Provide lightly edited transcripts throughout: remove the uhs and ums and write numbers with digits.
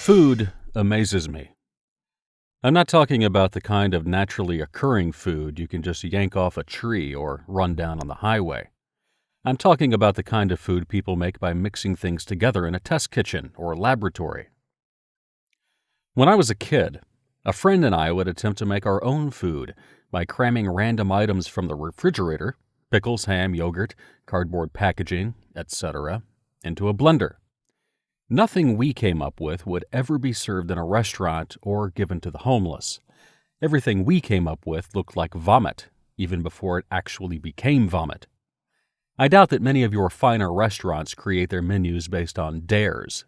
Food amazes me. I'm not talking about the kind of naturally occurring food you can just yank off a tree or run down on the highway. I'm talking about the kind of food people make by mixing things together in a test kitchen or laboratory. When I was a kid, a friend and I would attempt to make our own food by cramming random items from the refrigerator, pickles, ham, yogurt, cardboard packaging, etc., into a blender. Nothing we came up with would ever be served in a restaurant or given to the homeless. Everything we came up with looked like vomit, even before it actually became vomit. I doubt that many of your finer restaurants create their menus based on dares.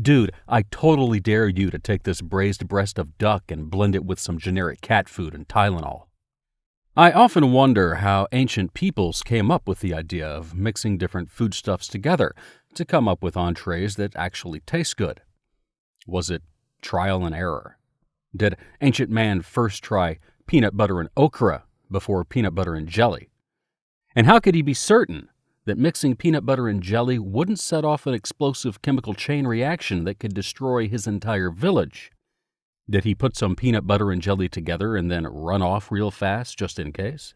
Dude, I totally dare you to take this braised breast of duck and blend it with some generic cat food and Tylenol. I often wonder how ancient peoples came up with the idea of mixing different foodstuffs together to come up with entrees that actually taste good. Was it trial and error? Did ancient man first try peanut butter and okra before peanut butter and jelly? And how could he be certain that mixing peanut butter and jelly wouldn't set off an explosive chemical chain reaction that could destroy his entire village? Did he put some peanut butter and jelly together and then run off real fast just in case?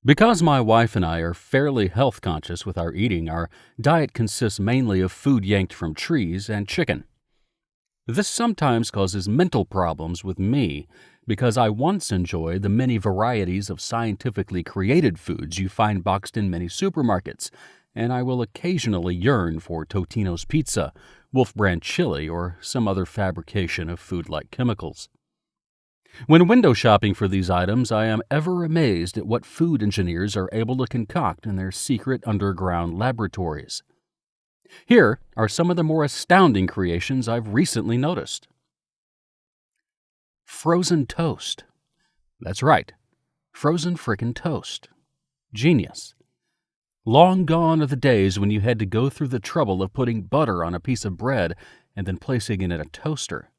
Because my wife and I are fairly health conscious with our eating, our diet consists mainly of food yanked from trees and chicken. This sometimes causes mental problems with me because I once enjoyed the many varieties of scientifically created foods you find boxed in many supermarkets, and I will occasionally yearn for Totino's pizza, Wolf Brand chili, or some other fabrication of food-like chemicals. When window shopping for these items, I am ever amazed at what food engineers are able to concoct in their secret underground laboratories. Here are some of the more astounding creations I've recently noticed. Frozen toast. That's right, frozen frickin' toast. Genius. Long gone are the days when you had to go through the trouble of putting butter on a piece of bread and then placing it in a toaster.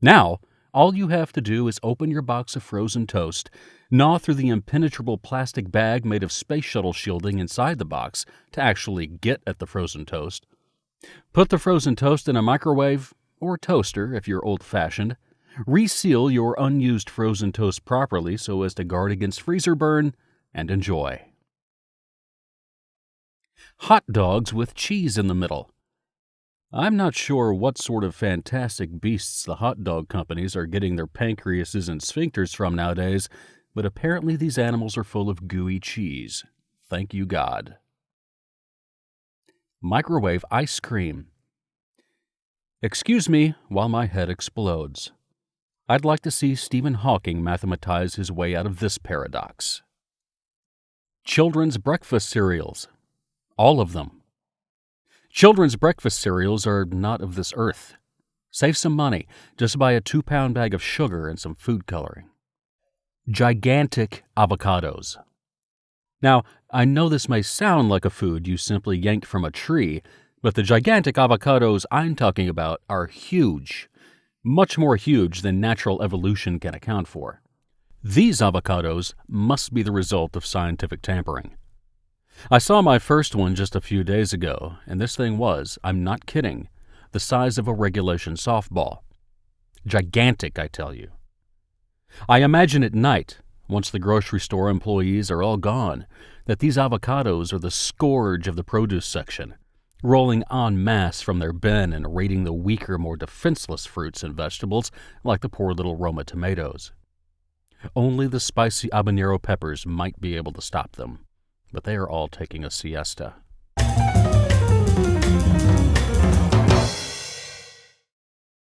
Now, all you have to do is open your box of frozen toast, gnaw through the impenetrable plastic bag made of space shuttle shielding inside the box to actually get at the frozen toast, put the frozen toast in a microwave, or toaster if you're old-fashioned, reseal your unused frozen toast properly so as to guard against freezer burn, and enjoy. Hot dogs with cheese in the middle. I'm not sure what sort of fantastic beasts the hot dog companies are getting their pancreases and sphincters from nowadays, but apparently these animals are full of gooey cheese. Thank you, God. Microwave ice cream. Excuse me while my head explodes. I'd like to see Stephen Hawking mathematize his way out of this paradox. Children's breakfast cereals. All of them. Children's breakfast cereals are not of this earth. Save some money. Just buy a 2-pound bag of sugar and some food coloring. Gigantic avocados. Now, I know this may sound like a food you simply yank from a tree, but the gigantic avocados I'm talking about are huge. Much more huge than natural evolution can account for. These avocados must be the result of scientific tampering. I saw my first one just a few days ago, and this thing was, I'm not kidding, the size of a regulation softball. Gigantic, I tell you. I imagine at night, once the grocery store employees are all gone, that these avocados are the scourge of the produce section, rolling en masse from their bin and raiding the weaker, more defenseless fruits and vegetables like the poor little Roma tomatoes. Only the spicy habanero peppers might be able to stop them, but they are all taking a siesta.